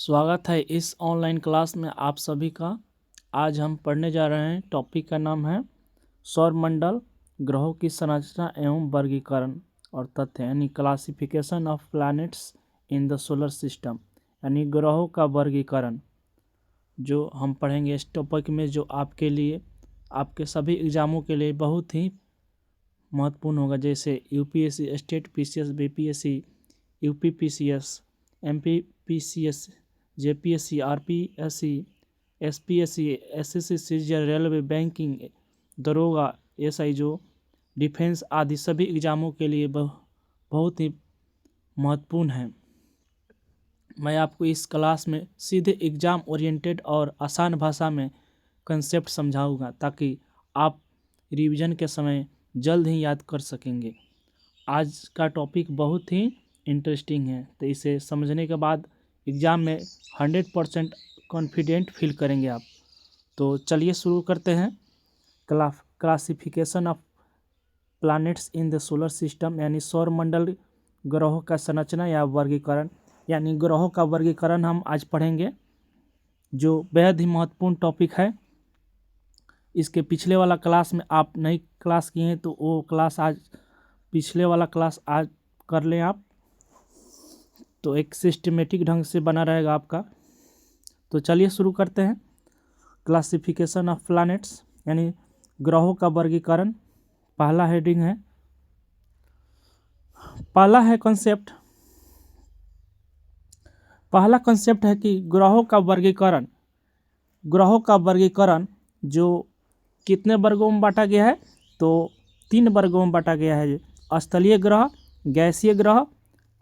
स्वागत है इस ऑनलाइन क्लास में आप सभी का। आज हम पढ़ने जा रहे हैं, टॉपिक का नाम है सौरमंडल, ग्रहों की संरचना एवं वर्गीकरण और तथ्य, यानी classification of planets in the solar system, यानी ग्रहों का वर्गीकरण जो हम पढ़ेंगे इस टॉपिक में, जो आपके लिए, आपके सभी एग्जामों के लिए बहुत ही महत्वपूर्ण होगा। जैसे UPSC, state PCS, BPSC, UPPCS, MPPCS, JPSC, RPSC, SPSC, SSC, CGL, railway, banking, दरोगा, एसआई, जो डिफेंस आदि सभी एग्जामों के लिए बहुत ही महत्वपूर्ण है। मैं आपको इस क्लास में सीधे एग्ज़ाम ओरिएंटेड और आसान भाषा में कंसेप्ट समझाऊंगा ताकि आप रिवीजन के समय जल्द ही याद कर सकेंगे। आज का टॉपिक बहुत ही इंटरेस्टिंग है, तो इसे समझने के बाद एग्ज़ाम में 100% कॉन्फिडेंट फील करेंगे आप। तो चलिए शुरू करते हैं। Classification of planets in the solar system, यानी सौरमंडल, ग्रहों का संरचना या वर्गीकरण, यानी ग्रहों का वर्गीकरण हम आज पढ़ेंगे, जो बेहद ही महत्वपूर्ण टॉपिक है। इसके पिछले वाला क्लास में आप नई क्लास किए हैं तो वो क्लास आज, पिछले वाला क्लास आज कर लें आप, तो एक सिस्टमेटिक ढंग से बना रहेगा आपका। तो चलिए शुरू करते हैं। क्लासिफिकेशन ऑफ प्लैनेट्स, यानी ग्रहों का वर्गीकरण। पहला हेडिंग है, पहला कंसेप्ट है कि ग्रहों का वर्गीकरण जो कितने वर्गों में बांटा गया है, तो 3 वर्गों में बांटा गया है। स्थलीय ग्रह, गैसीय ग्रह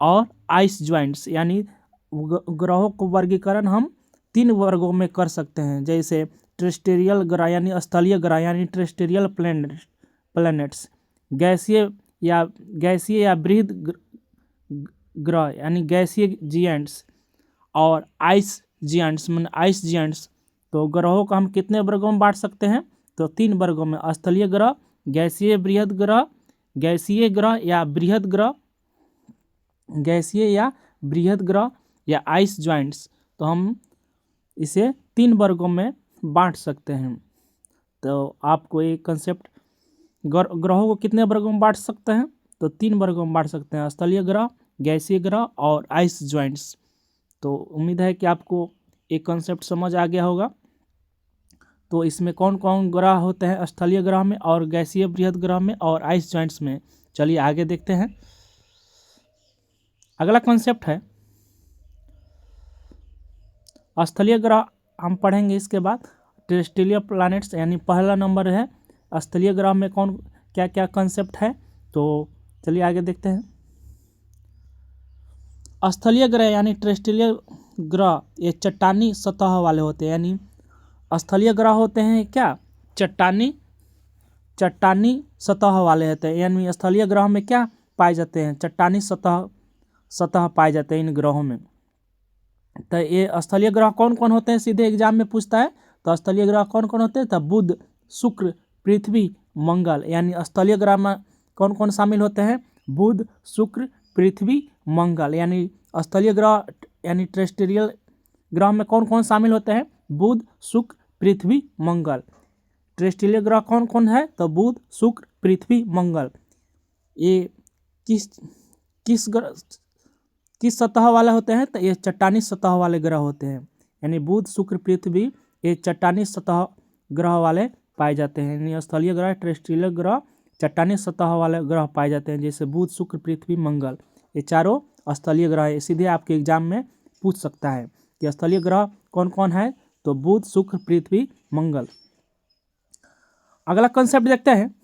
और आइस ज्वाइंट्स, यानी ग्रहों को वर्गीकरण हम 3 वर्गों में कर सकते हैं। जैसे टेरेस्ट्रियल ग्रह यानी स्थलीय ग्रह यानी टेरेस्ट्रियल प्लैनेट्स, गैसीय या बृहद ग्रह यानी गैसीय जिएंट्स, और आइस जिएंट्स। तो ग्रहों को हम कितने वर्गों में बांट सकते हैं, तो 3 वर्गों में। स्थलीय ग्रह, गैसीय या बृहद ग्रह या आइस ज्वाइंट्स, तो हम इसे 3 वर्गों में बांट सकते हैं। तो आपको एक कंसेप्ट, ग्रहों को कितने वर्गों में बांट सकते हैं, तो 3 वर्गों में बांट सकते हैं, स्थलीय ग्रह, गैसीय ग्रह और आइस ज्वाइंट्स। तो उम्मीद है कि आपको एक कंसेप्ट समझ आ गया होगा। तो इसमें कौन कौन ग्रह होते हैं, स्थलीय ग्रह में और गैसीय बृहद ग्रह में और आइस ज्वाइंट्स में, चलिए आगे देखते हैं। अगला कॉन्सेप्ट है स्थलीय ग्रह, हम पढ़ेंगे इसके बाद। टेरेस्ट्रियल प्लैनेट्स, यानी पहला नंबर है स्थलीय ग्रह में कौन क्या क्या कॉन्सेप्ट है, तो चलिए आगे देखते हैं। स्थलीय ग्रह यानी टेरेस्ट्रियल ग्रह, ये चट्टानी सतह वाले होते हैं। यानी स्थलीय ग्रह होते हैं क्या, चट्टानी सतह वाले होते हैं। यानी स्थलीय ग्रह में क्या पाए जाते हैं, चट्टानी सतह पाए जाते हैं इन ग्रहों में। तो ये स्थलीय ग्रह कौन कौन होते हैं, सीधे एग्जाम में पूछता है। तो स्थलीय ग्रह कौन कौन होते हैं, तो बुध, शुक्र, पृथ्वी, मंगल। यानी स्थलीय ग्रह में कौन कौन शामिल होते हैं, बुध, शुक्र, पृथ्वी, मंगल। यानी स्थलीय ग्रह यानी टेरेस्ट्रियल ग्रह में कौन कौन शामिल होते हैं, बुध, शुक्र, पृथ्वी, मंगल। टेरेस्ट्रियल ग्रह कौन कौन है, तो बुध, शुक्र, पृथ्वी, मंगल। ये किस सतह वाले होते हैं, तो ये चट्टानी सतह वाले ग्रह होते हैं। यानी बुध, शुक्र, पृथ्वी, ये चट्टानी सतह ग्रह वाले पाए जाते हैं। यानी स्थलीय ग्रह, टेरेस्ट्रियल ग्रह, चट्टानी सतह वाले ग्रह पाए जाते हैं। जैसे बुध, शुक्र, पृथ्वी, मंगल, ये चारों स्थलीय ग्रह है। सीधे आपके एग्जाम में पूछ सकता है कि स्थलीय ग्रह कौन कौन है, तो बुध, शुक्र, पृथ्वी, मंगल। अगला कंसेप्ट देखते हैं।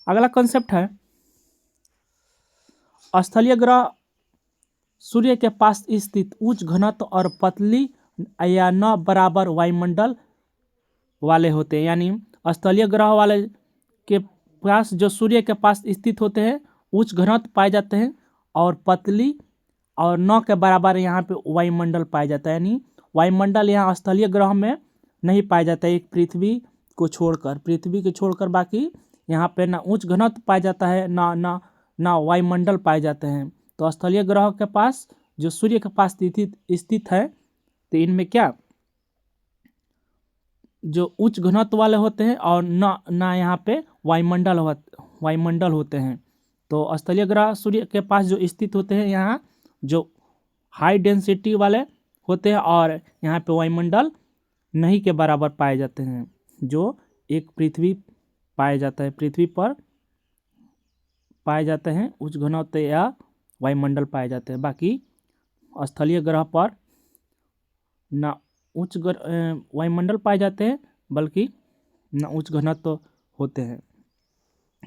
अगला कंसेप्ट है स्थलीय ग्रह सूर्य के पास स्थित उच्च घनत्व और पतली या न बराबर वायुमंडल वाले होते हैं। यानी स्थलीय ग्रह वाले के पास, जो सूर्य के पास स्थित होते हैं, उच्च घनत्व पाए जाते हैं और पतली और न के बराबर यहाँ पे वायुमंडल पाया जाता है। यानी वायुमंडल यहाँ स्थलीय ग्रह में नहीं पाया जाता है, एक पृथ्वी को छोड़कर बाकी यहाँ पे ना उच्च घनत्व पाया जाता है, ना वायुमंडल पाए जाते हैं। तो स्थलीय ग्रह के पास जो सूर्य के पास स्थित है, तो इनमें क्या जो उच्च घनत्व वाले होते हैं और ना यहाँ पे वायुमंडल होते हैं। तो स्थलीय ग्रह सूर्य के पास जो स्थित होते हैं, यहाँ जो हाई डेंसिटी वाले होते हैं और यहाँ पे वायुमंडल नहीं के बराबर पाए जाते हैं, जो एक पृथ्वी पाया जाता है, पृथ्वी पर पाए जाते हैं उच्च घनत्व या वायुमंडल पाए जाते हैं। बाकी स्थलीय ग्रह पर ना उच्च वायुमंडल पाए जाते हैं, बल्कि ना उच्च घनत्व होते हैं।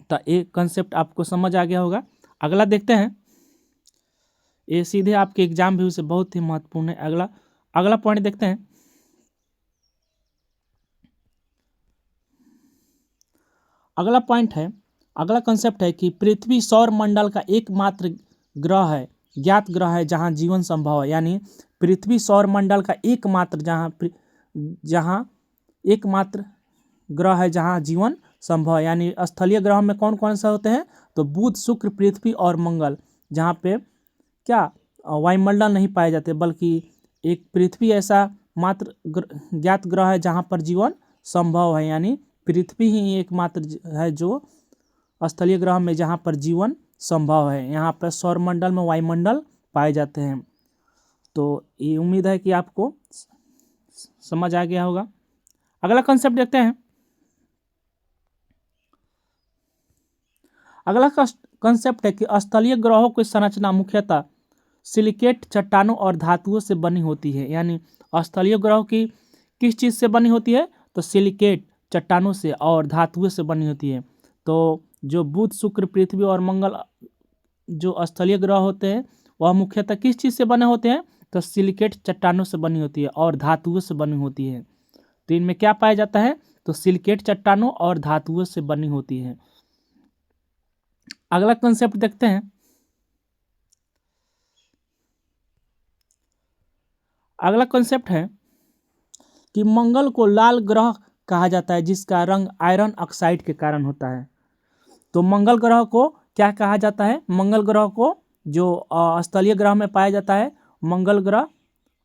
तो एक कंसेप्ट आपको समझ आ गया होगा। अगला देखते हैं, ये सीधे आपके एग्जाम व्यू से बहुत ही महत्वपूर्ण है। अगला पॉइंट देखते हैं। अगला कंसेप्ट है कि पृथ्वी सौर मंडल का एकमात्र ग्रह है, ज्ञात ग्रह है जहां जीवन संभव है। यानी पृथ्वी सौर मंडल का एकमात्र ग्रह है जहां जीवन संभव है। यानी स्थलीय ग्रह में कौन कौन से होते हैं, तो बुध, शुक्र, पृथ्वी और मंगल, जहाँ पे क्या वायुमंडल नहीं पाए जाते, बल्कि एक पृथ्वी ऐसा मात्र ज्ञात ग्रह है जहाँ पर जीवन संभव है। यानी पृथ्वी ही एकमात्र है जो स्थलीय ग्रह में जहाँ पर जीवन संभव है। यहाँ पर सौरमंडल में वायुमंडल पाए जाते हैं। तो ये उम्मीद है कि आपको समझ आ गया होगा। अगला कंसेप्ट देखते हैं। अगला कंसेप्ट है कि स्थलीय ग्रहों की संरचना मुख्यतः सिलिकेट चट्टानों और धातुओं से बनी होती है। यानी स्थलीय ग्रहों की किस चीज़ से बनी होती है, तो सिलिकेट चट्टानों से और धातुओं से बनी होती है। तो जो बुध, शुक्र, पृथ्वी और मंगल जो स्थलीय ग्रह होते हैं, वह मुख्यतः किस चीज़ से बने होते हैं, तो सिलिकेट चट्टानों से बनी होती है और धातुओं से बनी होती है। तो इनमें क्या पाया जाता है, तो सिलिकेट चट्टानों और धातुओं से बनी होती है। अगला कंसेप्ट देखते हैं। अगला कंसेप्ट है कि मंगल को लाल ग्रह कहा जाता है, जिसका रंग आयरन ऑक्साइड के कारण होता है। तो मंगल ग्रह को क्या कहा जाता है, मंगल ग्रह को जो स्थलीय ग्रह में पाया जाता है, मंगल ग्रह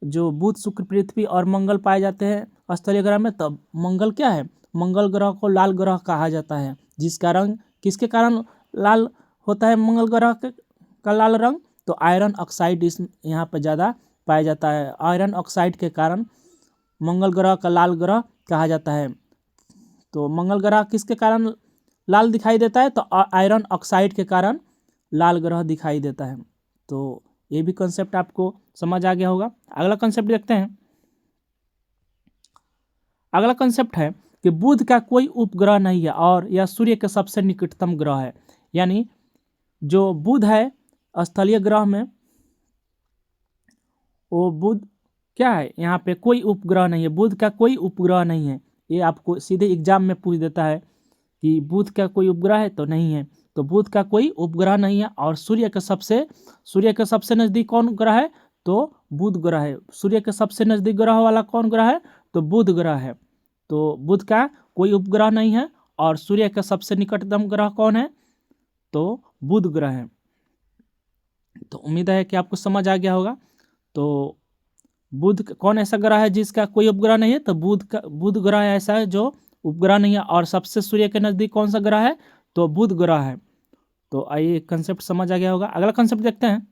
जो बुध, शुक्र, पृथ्वी और मंगल पाए जाते हैं स्थलीय ग्रह में, तब मंगल क्या है, मंगल ग्रह को लाल ग्रह कहा जाता है, जिसका रंग किसके कारण लाल होता है, मंगल ग्रह का लाल रंग, तो आयरन ऑक्साइड इस यहाँ पर ज़्यादा पाया जाता है। आयरन ऑक्साइड के कारण मंगल ग्रह का लाल ग्रह कहा जाता है। तो मंगल ग्रह किसके कारण लाल दिखाई देता है, तो आयरन ऑक्साइड के कारण लाल ग्रह दिखाई देता है। तो ये भी कंसेप्ट आपको समझ आ गया होगा। अगला कंसेप्ट देखते हैं। अगला कंसेप्ट है कि बुध का कोई उपग्रह नहीं है और यह सूर्य के सबसे निकटतम ग्रह है। यानी जो बुध है स्थलीय ग्रह में, वो बुध क्या है, यहाँ पे कोई उपग्रह नहीं है, बुध का कोई उपग्रह नहीं है। ये आपको सीधे एग्जाम में पूछ देता है कि बुध का कोई उपग्रह है, तो नहीं है। तो बुध का कोई उपग्रह नहीं है और सूर्य के सबसे नज़दीक कौन ग्रह है, तो बुध ग्रह है। सूर्य के सबसे नज़दीक ग्रह वाला कौन ग्रह है, तो बुध ग्रह है। तो बुध का कोई उपग्रह नहीं है और सूर्य का सबसे निकटतम ग्रह कौन है, तो बुध ग्रह है। तो उम्मीद है कि आपको समझ आ गया होगा। तो बुध कौन ऐसा ग्रह है जिसका कोई उपग्रह नहीं है, तो बुध ग्रह ऐसा है जो उपग्रह नहीं है। और सबसे सूर्य के नज़दीक कौन सा ग्रह है, तो बुध ग्रह है। तो आइए कंसेप्ट समझ आ गया होगा। अगला कंसेप्ट देखते हैं।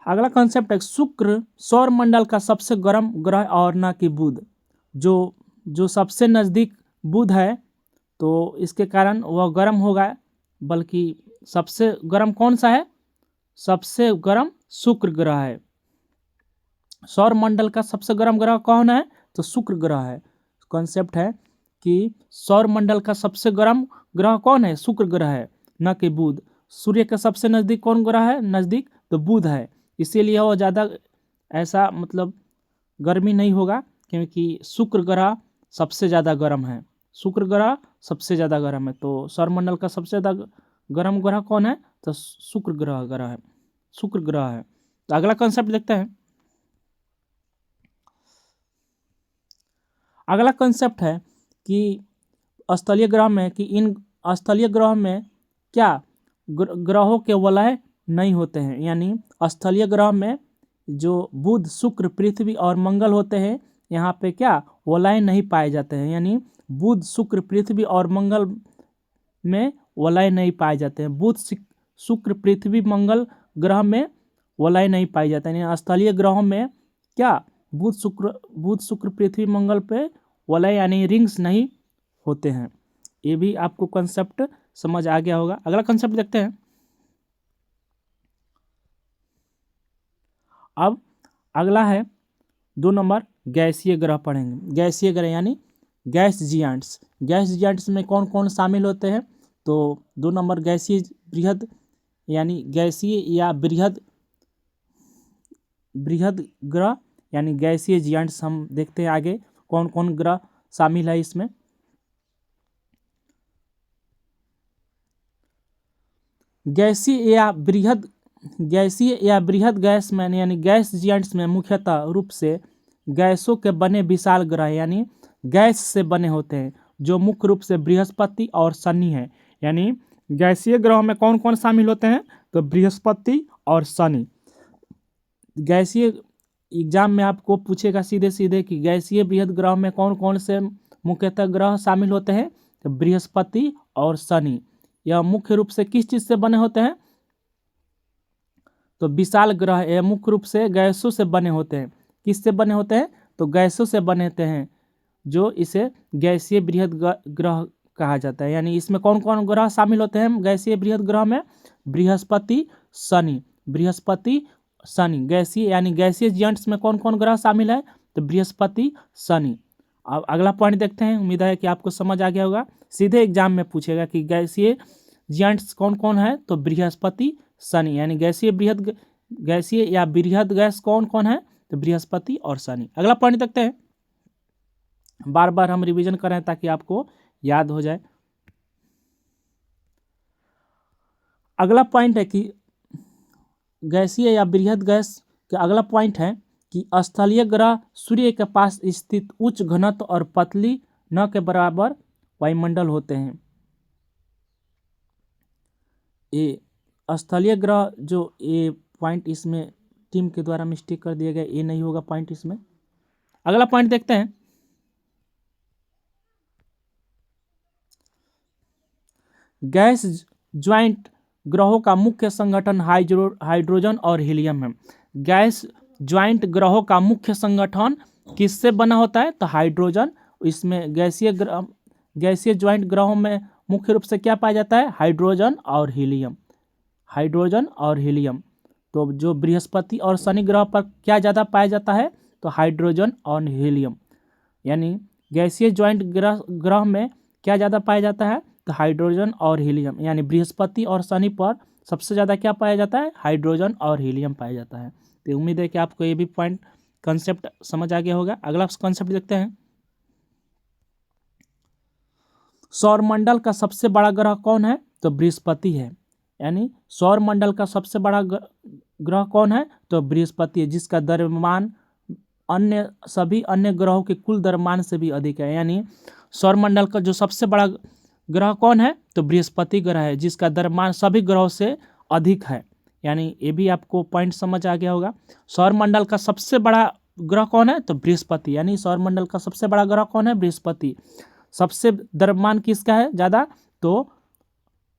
अगला कंसेप्ट है शुक्र सौर मंडल का सबसे गर्म ग्रह और न कि बुध। जो सबसे नज़दीक बुध है, तो इसके कारण वह गर्म होगा, बल्कि सबसे गर्म कौन सा है, सबसे गर्म शुक्र ग्रह है। सौर मंडल का सबसे गर्म ग्रह कौन है, तो शुक्र ग्रह है। कॉन्सेप्ट है कि सौर मंडल का सबसे गर्म ग्रह कौन है, शुक्र ग्रह है, न कि बुध। सूर्य के सबसे नज़दीक कौन ग्रह है, नज़दीक, तो बुध है। इसीलिए वो ज़्यादा ऐसा मतलब गर्मी नहीं होगा, क्योंकि शुक्र ग्रह सबसे ज़्यादा गर्म है। शुक्र ग्रह सबसे ज़्यादा गर्म है। तो सौरमंडल का सबसे ज़्यादा गर्म ग्रह कौन है, तो शुक्र ग्रह है। तो अगला कंसेप्ट देखते हैं। अगला कंसेप्ट है कि स्थलीय ग्रह में क्या ग्रहों के वलय नहीं होते हैं। यानी स्थलीय ग्रह में जो बुध, शुक्र, पृथ्वी और मंगल होते हैं, यहाँ पे क्या वलय नहीं पाए जाते हैं। यानी बुध, शुक्र, पृथ्वी और मंगल में वलय नहीं पाए जाते हैं। बुध, शुक्र, पृथ्वी, मंगल ग्रह में वलय नहीं पाई जाते हैं। यानी स्थलीय ग्रहों में क्या बुध, शुक्र, पृथ्वी, मंगल पे वलय यानी रिंग्स नहीं होते हैं। ये भी आपको कंसेप्ट समझ आ गया होगा। अगला कंसेप्ट देखते हैं। अब अगला है 2 नंबर, गैसीय ग्रह पढ़ेंगे। गैसीय ग्रह यानी गैस जियांट्स। गैस जियांट्स में कौन कौन शामिल होते हैं? तो 2 नंबर गैसीय बृहद यानी गैसीय या बृहद ग्रह यानी गैसीय जियांट्स। हम देखते हैं आगे कौन कौन ग्रह शामिल है इसमें। गैसीय या बृहद गैस में यानी गैस जियांट्स में मुख्यतः रूप से गैसों के बने विशाल ग्रह यानी गैस से बने होते हैं, जो मुख्य रूप से बृहस्पति और शनि है। यानी गैसीय ग्रहों में कौन कौन शामिल होते हैं? तो बृहस्पति और शनि। गैसीय एग्जाम में आपको पूछेगा सीधे सीधे कि गैसीय बृहद ग्रह में कौन कौन से मुख्यतः ग्रह शामिल होते हैं? तो बृहस्पति और शनि। यह मुख्य रूप से किस चीज से बने होते हैं? तो विशाल ग्रह यह मुख्य रूप से गैसों से बने होते हैं। किससे बने होते हैं? तो गैसों से बने होते हैं, जो इसे गैसीय बृहद ग्रह कहा जाता है। यानी इसमें कौन कौन ग्रह शामिल होते हैं गैसीय बृहद ग्रह में? बृहस्पति, शनि। बृहस्पति, शनि गैसीय यानी गैसीय जियांट्स में कौन कौन ग्रह शामिल है? तो बृहस्पति, शनि। अब अगला पॉइंट देखते हैं। उम्मीद है कि आपको समझ आ गया होगा। सीधे एग्जाम में पूछेगा कि गैसीय जियांट्स कौन कौन है? तो बृहस्पति, शनि। यानी गैसीय या बृहद गैस कौन कौन है? तो बृहस्पति और शनि। अगला पॉइंट देखते हैं। बार बार हम रिवीजन कर रहे हैं ताकि आपको याद हो जाए। अगला पॉइंट है कि गैसीय या बृहद गैस का अगला पॉइंट है कि स्थलीय ग्रह सूर्य के पास स्थित उच्च घनत्व और पतली न के बराबर वायुमंडल होते हैं। ये स्थलीय ग्रह जो ये पॉइंट इसमें टीम के द्वारा मिस्टेक कर दिया गया, ये नहीं होगा पॉइंट इसमें। अगला पॉइंट देखते हैं। गैस ज्वाइंट ग्रहों का मुख्य संगठन हाइड्रोजन और हीलियम है। गैस ज्वाइंट ग्रहों का मुख्य संगठन किससे बना होता है? तो हाइड्रोजन। इसमें गैसीय ज्वाइंट ग्रहों में मुख्य रूप से क्या पाया जाता है? हाइड्रोजन और हीलियम। हाइड्रोजन और हीलियम। तो जो बृहस्पति और शनि ग्रह पर क्या ज़्यादा पाया जाता है? तो हाइड्रोजन और हीलियम। यानी गैसीय ज्वाइंट ग्रह में क्या ज़्यादा पाया जाता है? तो हाइड्रोजन और हीलियम। यानी बृहस्पति और शनि पर सबसे ज़्यादा क्या पाया जाता है? हाइड्रोजन और हीलियम पाया जाता है। तो उम्मीद है कि आपको ये भी पॉइंट कंसेप्ट समझ आ गया होगा। अगला कंसेप्ट देखते हैं। सौरमंडल का सबसे बड़ा ग्रह कौन है? तो बृहस्पति है। यानी सौरमंडल का सबसे बड़ा ग्रह कौन है? तो बृहस्पति है, जिसका द्रव्यमान सभी अन्य ग्रहों के कुल द्रव्यमान से भी अधिक है। यानी सौरमंडल का जो सबसे बड़ा ग्रह कौन है? तो बृहस्पति ग्रह है, जिसका द्रव्यमान सभी ग्रहों से अधिक है। यानी ये भी आपको पॉइंट समझ आ गया होगा। सौरमंडल का सबसे बड़ा ग्रह कौन है? तो बृहस्पति। यानी सौरमंडल का सबसे बड़ा ग्रह कौन है? बृहस्पति। सबसे द्रव्यमान किसका है ज़्यादा? तो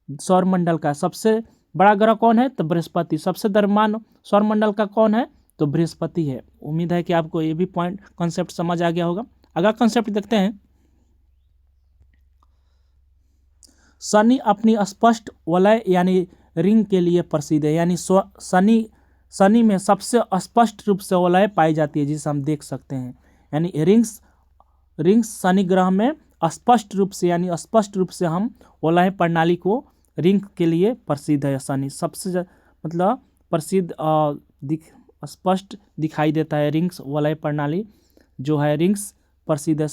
सौरमंडल का सबसे बड़ा ग्रह कौन है? तो बृहस्पति। सबसे द्रव्यमान सौरमंडल का कौन है? तो बृहस्पति है। उम्मीद है कि आपको ये भी पॉइंट कॉन्सेप्ट समझ आ गया होगा। अगला कॉन्सेप्ट देखते हैं। शनि अपनी स्पष्ट वलय यानी रिंग के लिए प्रसिद्ध है। यानी शनि में सबसे स्पष्ट रूप से वलय पाई जाती है, जिसे हम देख सकते हैं। यानी रिंग्स शनि ग्रह में स्पष्ट रूप से यानी स्पष्ट रूप से हम वलय प्रणाली को रिंग के लिए प्रसिद्ध है। शनि सबसे मतलब प्रसिद्ध स्पष्ट दिखाई देता है। रिंग्स वलय प्रणाली जो है रिंग्स प्रसिद्ध है।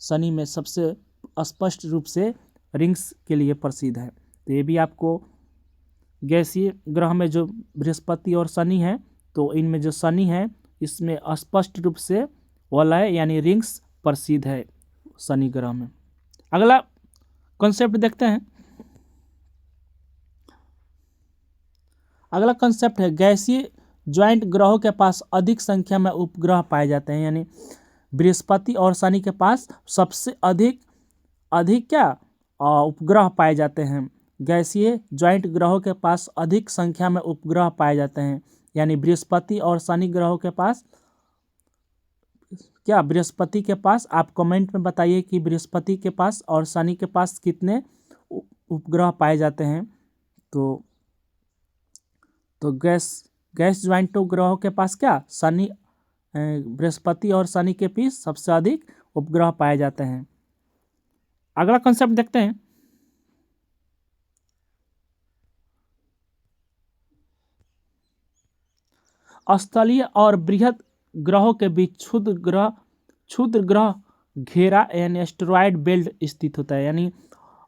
शनि में सबसे स्पष्ट रूप से रिंग्स के लिए प्रसिद्ध है। तो ये भी आपको गैसीय ग्रह में जो बृहस्पति और शनि है, तो इनमें जो शनि है इसमें स्पष्ट रूप से वलय यानी रिंग्स प्रसिद्ध है शनि ग्रह में। अगला कॉन्सेप्ट देखते हैं। अगला कंसेप्ट है गैसीय ज्वाइंट ग्रहों के पास अधिक संख्या में उपग्रह पाए जाते हैं, यानी बृहस्पति और शनि के पास सबसे अधिक अधिक क्या उपग्रह पाए जाते हैं। गैसीय ज्वाइंट ग्रहों के पास अधिक संख्या में उपग्रह पाए जाते हैं, यानी बृहस्पति और शनि ग्रहों के पास क्या, बृहस्पति के पास, आप कमेंट में बताइए कि बृहस्पति के पास और शनि के पास कितने उपग्रह पाए जाते हैं। तो गैस ज्वाइंट ग्रहों के पास क्या, शनि, बृहस्पति और शनि के बीच सबसे अधिक उपग्रह पाए जाते हैं। अगला कंसेप्ट देखते हैं। स्थलीय और बृहद ग्रहों के बीच क्षुद्र ग्रह घेरा यानी एस्टेरॉयड बेल्ट स्थित होता है। यानी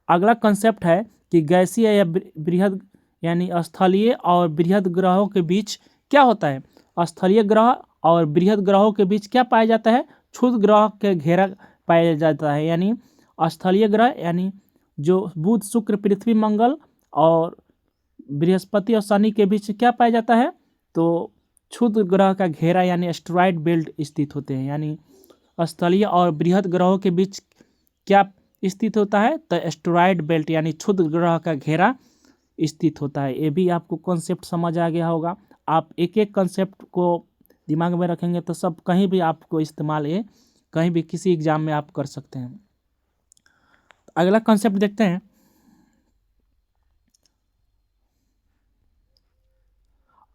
अगला कंसेप्ट है कि गैसीय या बृहद यानी स्थलीय और बृहद ग्रहों के बीच क्या होता है, स्थलीय ग्रह और बृहद ग्रहों के बीच क्या पाया जाता है, क्षुद्र ग्रह के घेरा पाया जाता है। यानी स्थलीय ग्रह यानी जो बुध शुक्र पृथ्वी मंगल और बृहस्पति और शनि के बीच क्या पाया जाता है, तो क्षुद्र ग्रह का घेरा यानी एस्टेरॉयड बेल्ट स्थित होते हैं। यानी स्थलीय और बृहद ग्रहों के बीच क्या स्थित होता है, तो एस्टेरॉयड बेल्ट यानी क्षुद्र ग्रह का घेरा स्थित होता है। ये भी आपको कॉन्सेप्ट समझ आ गया होगा। आप एक एक कॉन्सेप्ट को दिमाग में रखेंगे तो सब कहीं भी आपको इस्तेमाल, ये कहीं भी किसी एग्जाम में आप कर सकते हैं। अगला कॉन्सेप्ट देखते हैं।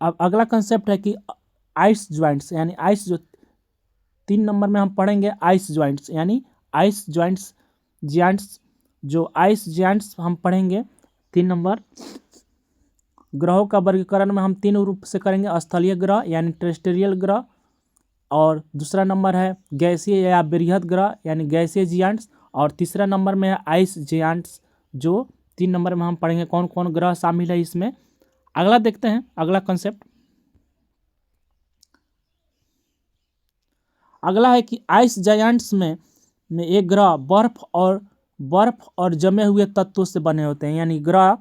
अब अगला कंसेप्ट है कि आइस ज्वाइंट्स, यानी आइस जो 3 नंबर में हम पढ़ेंगे आइस ज्वाइंट्स, यानी आइस ज्वाइंट्स जो आइस ज्वाइंट्स हम पढ़ेंगे 3 नंबर। ग्रहों का वर्गीकरण में हम 3 रूप से करेंगे, स्थलीय ग्रह यानी टेरेस्ट्रियल ग्रह, और दूसरा नंबर है गैसीय या बृहद ग्रह यानी गैसीय जियांट्स, और तीसरा नंबर में है आइस जियांट्स, जो 3 नंबर में हम पढ़ेंगे कौन कौन ग्रह शामिल है इसमें। अगला देखते हैं, अगला कंसेप्ट अगला है कि आइस जायंट्स में एक ग्रह बर्फ और जमे हुए तत्वों से बने होते हैं। यानी ग्रह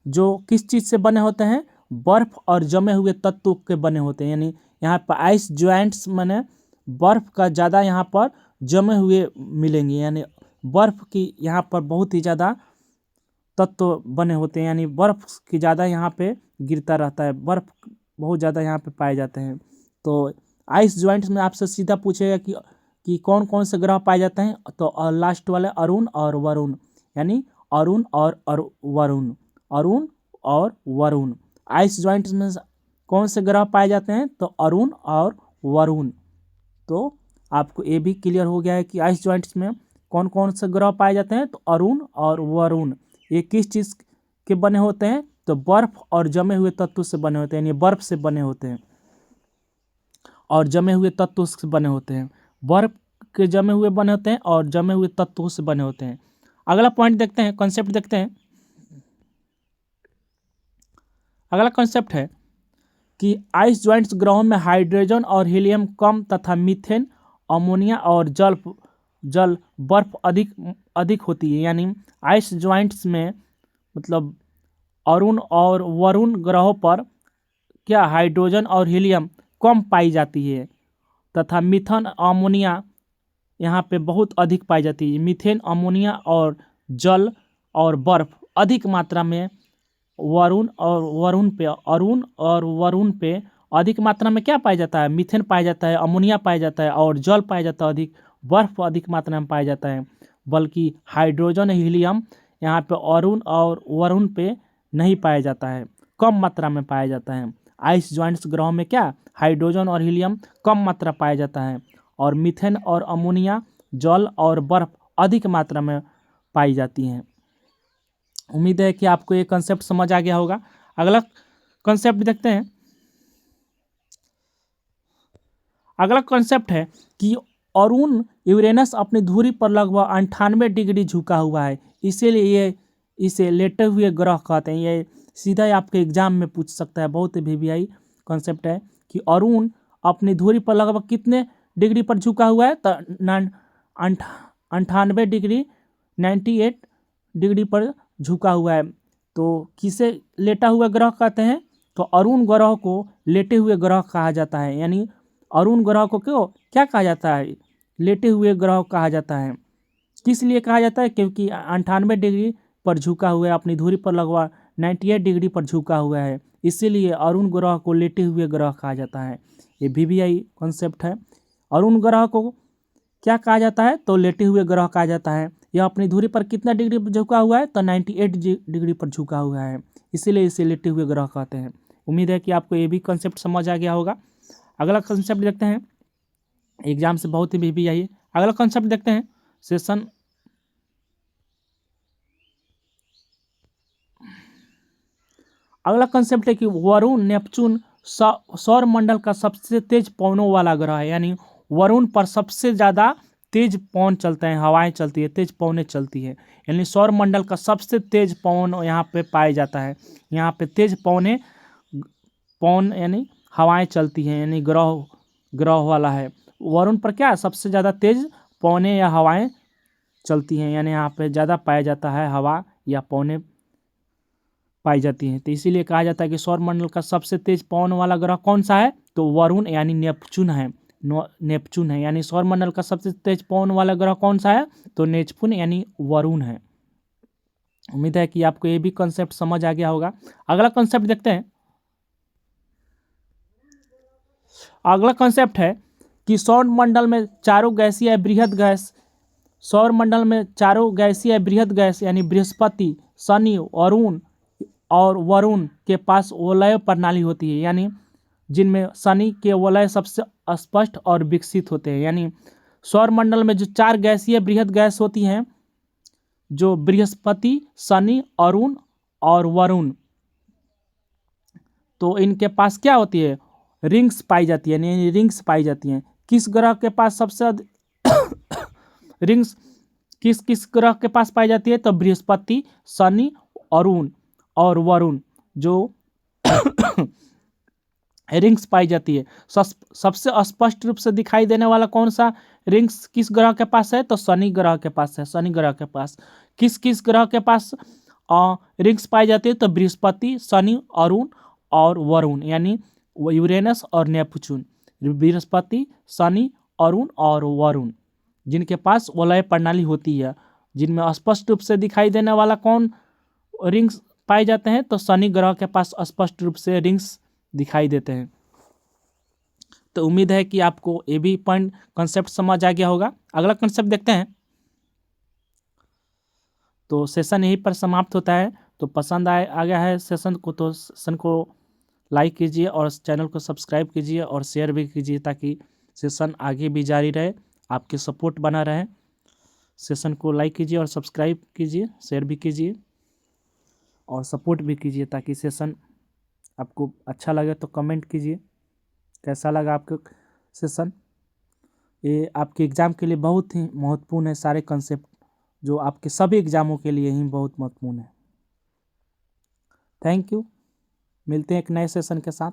जो किस चीज़ से बने होते हैं, बर्फ और जमे हुए तत्वों के बने होते हैं। यानी यहाँ पर आइस ज्वाइंट्स माने बर्फ का ज़्यादा यहाँ पर जमे हुए मिलेंगे, यानी बर्फ की यहाँ पर बहुत ही ज़्यादा तत्व बने होते हैं, यानी बर्फ की ज़्यादा यहाँ पे गिरता रहता है, बर्फ बहुत ज़्यादा यहाँ पे पाए जाते हैं। तो आइस ज्वाइंट्स में आपसे सीधा पूछेगा कि कौन कौन से ग्रह पाए जाते हैं, तो लास्ट वाले अरुण और वरुण, यानी अरुण और वरुण। आइस ज्वाइंट्स में कौन से ग्रह पाए जाते हैं, तो अरुण और वरुण। तो आपको ये भी क्लियर हो गया है कि आइस ज्वाइंट्स में कौन कौन से ग्रह पाए जाते हैं, तो अरुण और वरुण। ये किस चीज़ के बने होते हैं, तो बर्फ और जमे हुए तत्वों से बने होते हैं, यानी बर्फ से बने होते हैं और जमे हुए तत्वों से बने होते हैं, बर्फ के जमे हुए बने होते हैं और जमे हुए तत्वों से बने होते हैं। अगला पॉइंट देखते हैं, कॉन्सेप्ट देखते हैं। अगला कॉन्सेप्ट है कि आइस ज्वाइंट्स ग्रहों में हाइड्रोजन और हीलियम कम तथा मीथेन, अमोनिया और जल बर्फ अधिक होती है। यानी आइस ज्वाइंट्स में मतलब अरुण और वरुण ग्रहों पर क्या हाइड्रोजन और हीलियम कम पाई जाती है तथा मीथेन अमोनिया यहाँ पे बहुत अधिक पाई जाती है। मीथेन अमोनिया और जल और बर्फ अधिक मात्रा में अरुण और वरुण पे अधिक मात्रा में क्या पाया जाता है, मीथेन पाया जाता है, अमोनिया पाया जाता है और जल पाया जाता है, अधिक बर्फ अधिक मात्रा में पाया जाता है। बल्कि हाइड्रोजन हीलियम यहाँ पे अरुण और वरुण पे नहीं पाया जाता है, कम मात्रा में पाया जाता है। आइस ज्वाइंट्स ग्रहों में क्या हाइड्रोजन और हीलियम कम मात्रा पाया जाता है और मीथेन और अमोनिया, जल और बर्फ अधिक मात्रा में पाई जाती हैं। उम्मीद है कि आपको ये कंसेप्ट समझ आ गया होगा। अगला कंसेप्ट देखते हैं। अगला कंसेप्ट है कि अरुण यूरेनस अपनी धुरी पर लगभग 98 डिग्री झुका हुआ है, इसीलिए इसे लेटे हुए ग्रह कहते हैं। ये सीधा ही आपके एग्जाम में पूछ सकता है, बहुत ही वीवीआई कॉन्सेप्ट है कि अरुण अपनी धुरी पर लगभग कितने डिग्री पर झुका हुआ है, तो 98 डिग्री 98 डिग्री पर झुका हुआ है। तो किसे लेटा हुआ ग्रह कहते हैं, तो अरुण ग्रह को लेटे हुए ग्रह कहा जाता है। यानी अरुण ग्रह को क्यों क्या कहा जाता है? लेटे हुए ग्रह कहा जाता है। किस लिए कहा जाता है? क्योंकि 98 डिग्री पर झुका हुआ है, अपनी धुरी पर लगवा 98 डिग्री पर झुका हुआ है, इसीलिए अरुण ग्रह को लेटे हुए ग्रह कहा जाता है। ये VVI कॉन्सेप्ट है। अरुण ग्रह को क्या कहा जाता है? तो लेटे हुए ग्रह कहा जाता है। यह अपनी धुरी पर कितना डिग्री पर झुका हुआ है? तो 98 डिग्री पर झुका हुआ है, इसीलिए इसे लेटे हुए ग्रह कहते हैं। उम्मीद है कि आपको ये भी कॉन्सेप्ट समझ आ गया होगा। अगला कॉन्सेप्ट देखते हैं, एग्जाम से बहुत ही VVI है। अगला कॉन्सेप्ट देखते हैं, सेशन अगला कंसेप्ट है कि वरुण नेपच्यून सौर मंडल का सबसे तेज पवनों वाला ग्रह है। यानी वरुण पर सबसे ज़्यादा तेज पवन चलते हैं, हवाएं चलती है, तेज पवनें चलती है। यानी सौर मंडल का सबसे तेज पवन यहाँ पे पाया जाता है। यहाँ पे तेज पवन यानी हवाएं चलती हैं, यानी ग्रह वाला है। वरुण पर क्या सबसे ज़्यादा तेज पवनें या हवाएं चलती हैं, यानी यहाँ पे ज़्यादा पाया जाता है, हवा या पवनें पाई जाती हैं। तो इसीलिए कहा जाता है कि सौरमंडल का सबसे तेज पवन वाला ग्रह कौन सा है? तो वरुण यानी नेपच्यून है। नेपच्यून है, यानी सौरमंडल का सबसे तेज पवन वाला ग्रह कौन सा है? तो नेपच्यून यानी वरुण है। उम्मीद है कि आपको ये भी कॉन्सेप्ट समझ आ गया होगा। अगला कॉन्सेप्ट देखते हैं। अगला कॉन्सेप्ट है कि सौरमंडल में चारों गैसीय बृहद गैस सौरमंडल में चारों गैसीय बृहद गैस यानी बृहस्पति, शनि, अरुण और वरुण के पास वलय प्रणाली होती है। यानी जिनमें शनि के वलय सबसे स्पष्ट और विकसित होते हैं। यानी सौरमंडल में जो चार गैसीय बृहद गैस होती हैं, जो बृहस्पति, शनि, अरुण और वरुण, तो इनके पास क्या होती है? रिंग्स पाई जाती है, यानी रिंग्स पाई जाती हैं। किस ग्रह के पास सबसे रिंग्स किस ग्रह के पास पाई जाती है? तो बृहस्पति, शनि, अरुण और वरुण जो रिंग्स पाई जाती है। सबसे स्पष्ट रूप से दिखाई देने वाला कौन सा रिंग्स किस ग्रह के पास है? तो शनि ग्रह के पास है। शनि ग्रह के पास किस ग्रह के पास रिंग्स पाई जाती है? तो बृहस्पति, शनि, अरुण और वरुण, यानी यूरेनस और नेपच्यून। बृहस्पति, शनि, अरुण और वरुण, जिनके पास वलय प्रणाली होती है, जिनमें स्पष्ट रूप से दिखाई देने वाला कौन रिंग्स पाए जाते हैं? तो शनि ग्रह के पास स्पष्ट रूप से रिंग्स दिखाई देते हैं। तो उम्मीद है कि आपको ये भी पॉइंट कॉन्सेप्ट समझ आ गया होगा। अगला कॉन्सेप्ट देखते हैं। तो सेशन यहीं पर समाप्त होता है। तो पसंद आ गया है सेशन को, तो सेशन को लाइक कीजिए और चैनल को सब्सक्राइब कीजिए और शेयर भी कीजिए, ताकि सेशन आगे भी जारी रहे, आपकी सपोर्ट बना रहे। सेशन को लाइक कीजिए और सब्सक्राइब कीजिए, शेयर भी कीजिए और सपोर्ट भी कीजिए, ताकि सेशन आपको अच्छा लगे तो कमेंट कीजिए कैसा लगा आपको सेशन। ये आपके एग्ज़ाम के लिए बहुत ही महत्वपूर्ण है। सारे कंसेप्ट जो आपके सभी एग्ज़ामों के लिए ही बहुत महत्वपूर्ण है। Thank you. मिलते हैं एक नए सेशन के साथ।